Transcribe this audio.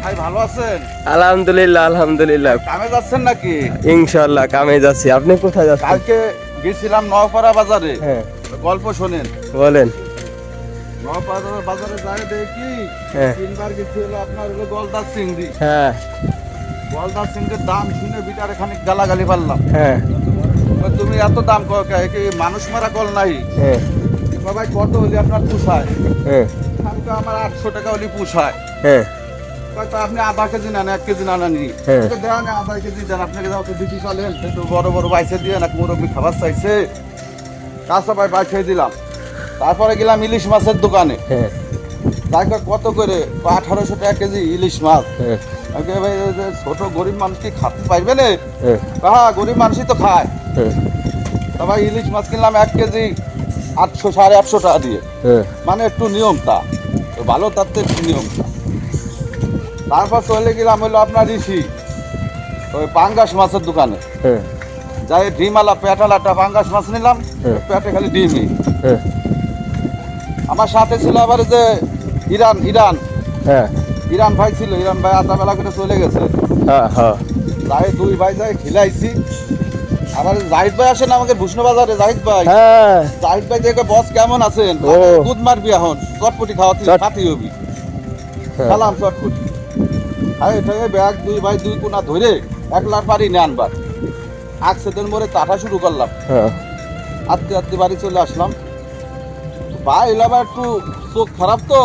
ভাই ভালো আছেন? আলহামদুলিল্লাহ আলহামদুলিল্লাহ। কামে যাচ্ছেন নাকি? ইনশাআল্লাহ কামে যাচ্ছি। আপনি কোথায় যাচ্ছেন? কালকে গেছিলাম নওপাড়া বাজারে। হ্যাঁ গল্প শোনেন। বলেন। নওপাড়া বাজারে যাই দেখি হ্যাঁ। তিনবার গেছি হলো আপনার হলো গলদা চিংড়ি। হ্যাঁ গলদা চিংড়ির দাম শুনে বিটারে খানিক গালাগালি পারলাম। হ্যাঁ তুমি এত দাম কও কে? কি মানুষ মারা কল নাই? হ্যাঁ ভাই কত হলে আপনার পোষায়? হ্যাঁ আমি তো আমার 800 টাকা হলে পোষায়। হ্যাঁ তো আপনি আধা কেজি নেন 1 কেজি না নি হ্যাঁ। দেন আধা কেজি দেন আপনাকে যাও তো দিতে চলেন একটু বড় বড় বাইছে দিয়ে না মুরব্বী খাবার চাইছে কাঁচা ভাই বাইছে দিলাম। তারপরে গেলাম ইলিশ মাছের দোকানে। হ্যাঁ তাকে কত করে 1800 টাকা কেজি ইলিশ মাছ। হ্যাঁ আমি কই, ভাই ওই যে ছোট গরিব মানুষ কি খাতে পারবে না? হ্যাঁ হ্যাঁ গরিব মানুষই তো খায়। হ্যাঁ তা ভাই ইলিশ মাছ কিনলাম 1 কেজি 800 850 টাকা দিয়ে। হ্যাঁ মানে একটু নিয়মটা তো ভালো তার তো একটু নিয়মটা। তারপর চলে গেলাম হলো আপনার ঋষি ওই পাঙ্গাস মাছের দোকানে। হ্যাঁ যাই ডিমালা পেটালাটা পাঙ্গাস মাছ নিলাম। হ্যাঁ। পেটে খালি ডিমই। হ্যাঁ আমার সাথে ছিল আবার যে ইরান ইরান হ্যাঁ ইরান ভাই ছিল। ইরান ভাই আধা বেলা করে চলে গেছে। হ্যাঁ হ্যাঁ যাই দুই ভাই যাই খিলাইছি। আবার জাহিদ ভাই আসেন আমাকে ভূষণ বাজারে। জাহিদ ভাই হ্যাঁ জাহিদ ভাই দেখে বস কেমন আছেন? ও। দুধ মারবি এখন চটপটি খাওয়াতে চট- খাতি হবি। হ্যাঁ। খেলাম চটপটি। আরে এটা ব্যাগ দুই ভাই দুই কোনা ধরে একলার পারি না আনবার আকসেদের মোড়ে তাঠা শুরু করলাম। হ্যাঁ আত্মীয় বাড়ি চলে আসলাম। ভাই এলাম একটু চোখ খারাপ তো